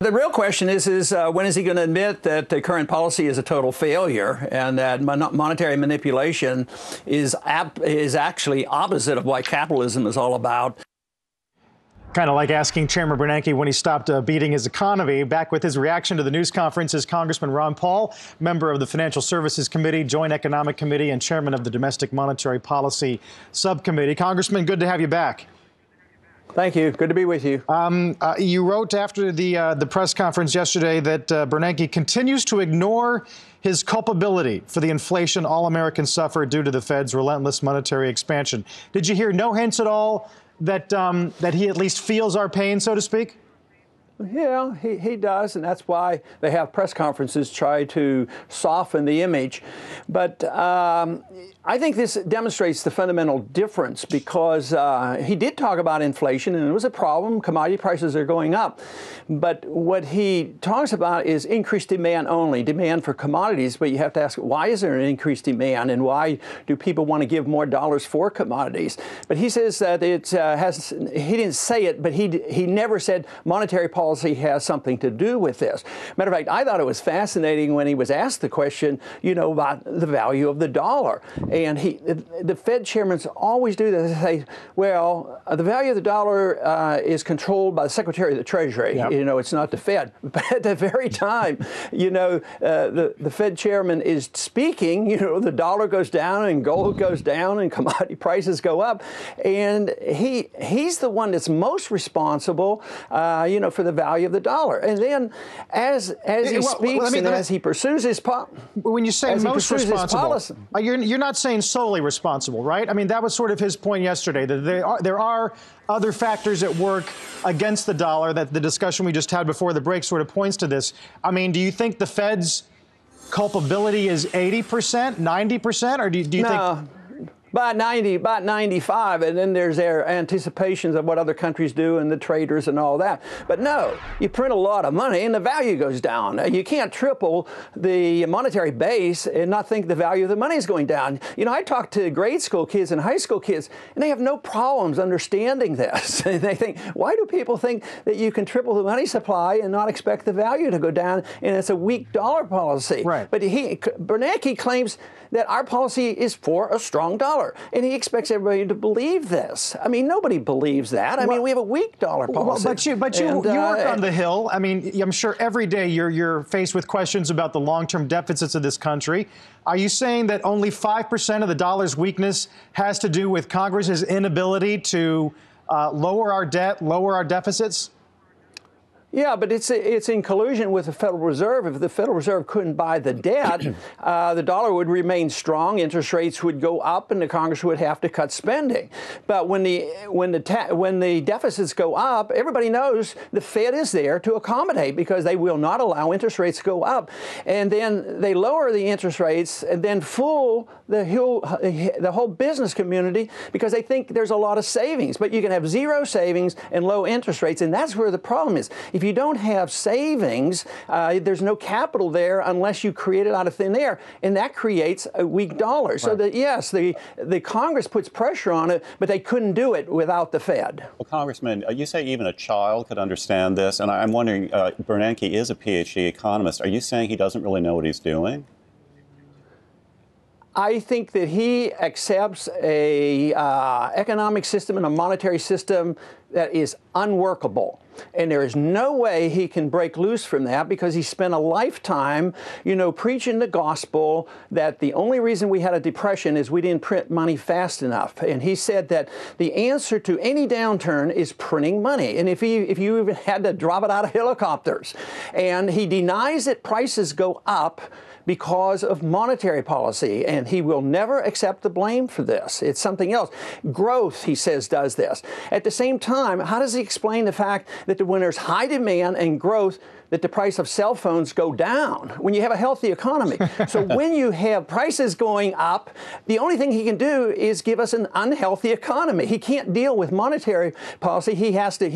The real question is when is he going to admit that the current policy is a total failure and that monetary manipulation is actually opposite of what capitalism is all about? Kind of like asking Chairman Bernanke when he stopped beating his economy. Back with his reaction to the news conference is Congressman Ron Paul, member of the Financial Services Committee, Joint Economic Committee, and chairman of the Domestic Monetary Policy Subcommittee. Congressman, good to have you back. Thank you. Good to be with you. You wrote after the press conference yesterday that Bernanke continues to ignore his culpability for the inflation all Americans suffer due to the Fed's relentless monetary expansion. Did you hear no hints at all that he at least feels our pain, so to speak? Yeah, he does, and that's why they have press conferences, try to soften the image. But I think this demonstrates the fundamental difference because he did talk about inflation, and it was a problem. Commodity prices are going up. But what he talks about is increased demand only, demand for commodities. But you have to ask, why is there an increased demand, and why do people want to give more dollars for commodities? But he says that it he didn't say it, but he never said monetary policy has something to do with this. Matter of fact, I thought it was fascinating when he was asked the question, about the value of the dollar. And the Fed chairmen always do this. They say, well, the value of the dollar is controlled by the Secretary of the Treasury. Yep. It's not the Fed. But at the very time, the Fed chairman is speaking, the dollar goes down and gold goes down and commodity prices go up. And he's the one that's most responsible, for the value of the dollar. And then as he speaks and as he pursues his when you say most responsible, you're not saying solely responsible, right? I mean, that was sort of his point yesterday, that there are other factors at work against the dollar, that the discussion we just had before the break sort of points to this. I mean, do you think the Fed's culpability is 80%, 90%, or do you think... About 95, and then there's their anticipations of what other countries do and the traders and all that. But no, you print a lot of money and the value goes down. You can't triple the monetary base and not think the value of the money is going down. I talk to grade school kids and high school kids, and they have no problems understanding this. They think, why do people think that you can triple the money supply and not expect the value to go down, and it's a weak dollar policy? Right. But Bernanke claims that our policy is for a strong dollar, and he expects everybody to believe this. I mean, nobody believes that. I mean, we have a weak dollar policy. But you work on the Hill. I mean, I'm sure every day you're faced with questions about the long-term deficits of this country. Are you saying that only 5% of the dollar's weakness has to do with Congress's inability to lower our debt, lower our deficits? Yeah, but it's in collusion with the Federal Reserve. If the Federal Reserve couldn't buy the debt, the dollar would remain strong, interest rates would go up, and the Congress would have to cut spending. But when the deficits go up, everybody knows the Fed is there to accommodate because they will not allow interest rates to go up. And then they lower the interest rates and then fool the whole business community because they think there's a lot of savings. But you can have zero savings and low interest rates, and that's where the problem is. If you don't have savings, there's no capital there unless you create it out of thin air, and that creates a weak dollar. Right. So yes, the Congress puts pressure on it, but they couldn't do it without the Fed. Well, Congressman, you say even a child could understand this, and I'm wondering, Bernanke is a PhD economist. Are you saying he doesn't really know what he's doing? I think that he accepts a economic system and a monetary system that is unworkable. And there is no way he can break loose from that because he spent a lifetime, preaching the gospel that the only reason we had a depression is we didn't print money fast enough. And he said that the answer to any downturn is printing money. And if you even had to drop it out of helicopters. And he denies that prices go up because of monetary policy, and he will never accept the blame for this. It's something else. Growth, he says, does this. At the same time, how does he explain the fact that when there's high demand and growth, that the price of cell phones go down when you have a healthy economy. So when you have prices going up, the only thing he can do is give us an unhealthy economy. He can't deal with monetary policy. He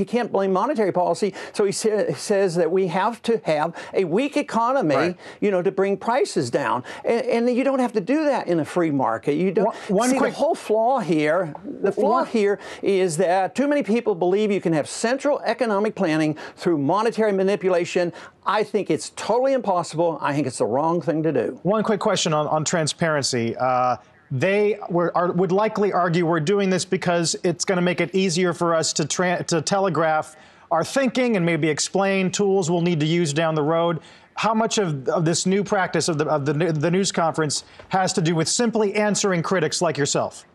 can't blame monetary policy. So he says that we have to have a weak economy, right, to bring prices down. And you don't have to do that in a free market. You don't. The whole flaw here, here is that too many people believe you can have central economic planning through monetary manipulation. I think it's totally impossible. I think it's the wrong thing to do. One quick question on transparency. They would likely argue we're doing this because it's going to make it easier for us to telegraph our thinking and maybe explain tools we'll need to use down the road. How much of this new practice of the news conference has to do with simply answering critics like yourself?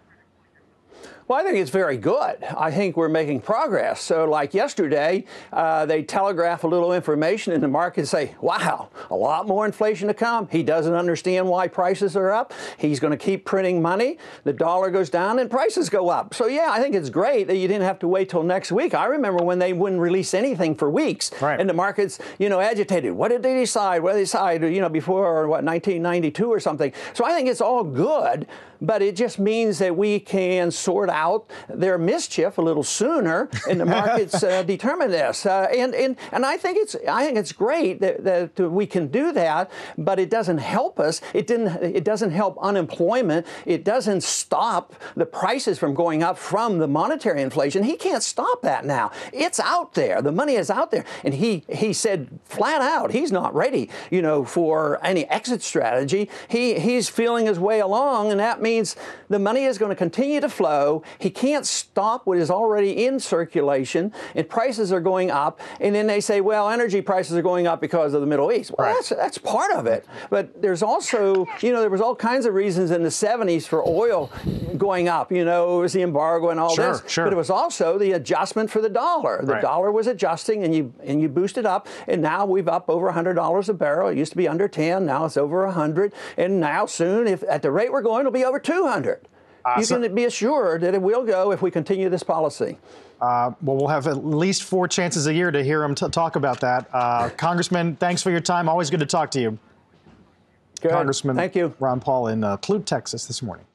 Well, I think it's very good. I think we're making progress. So like yesterday, they telegraph a little information in the market and say, wow, a lot more inflation to come. He doesn't understand why prices are up. He's going to keep printing money. The dollar goes down and prices go up. So yeah, I think it's great that you didn't have to wait till next week. I remember when they wouldn't release anything for weeks. Right. And the markets, agitated. What did they decide? What did they decide, before, 1992 or something? So I think it's all good, but it just means that we can sort out their mischief a little sooner, and the markets determine this. And I think it's great that we can do that, but it doesn't help us. It doesn't help unemployment. It doesn't stop the prices from going up from the monetary inflation. He can't stop that now. It's out there. The money is out there, and he said flat out he's not ready, for any exit strategy. He's feeling his way along, and that means the money is going to continue to flow. He can't stop what is already in circulation, and prices are going up. And then they say, well, energy prices are going up because of the Middle East. Well, right, that's part of it. But there's also, there was all kinds of reasons in the 70s for oil going up. It was the embargo and all this. Sure. But it was also the adjustment for the dollar. The dollar was adjusting, and you boosted up. And now we've up over $100 a barrel. It used to be under 10. Now it's over 100. And now soon, if at the rate we're going, it'll be over 200. You can be assured that it will go if we continue this policy. Well, we'll have at least 4 chances a year to hear him talk about that. Congressman, thanks for your time. Always good to talk to you. Good. Congressman Thank you. Ron Paul in Clute, Texas this morning.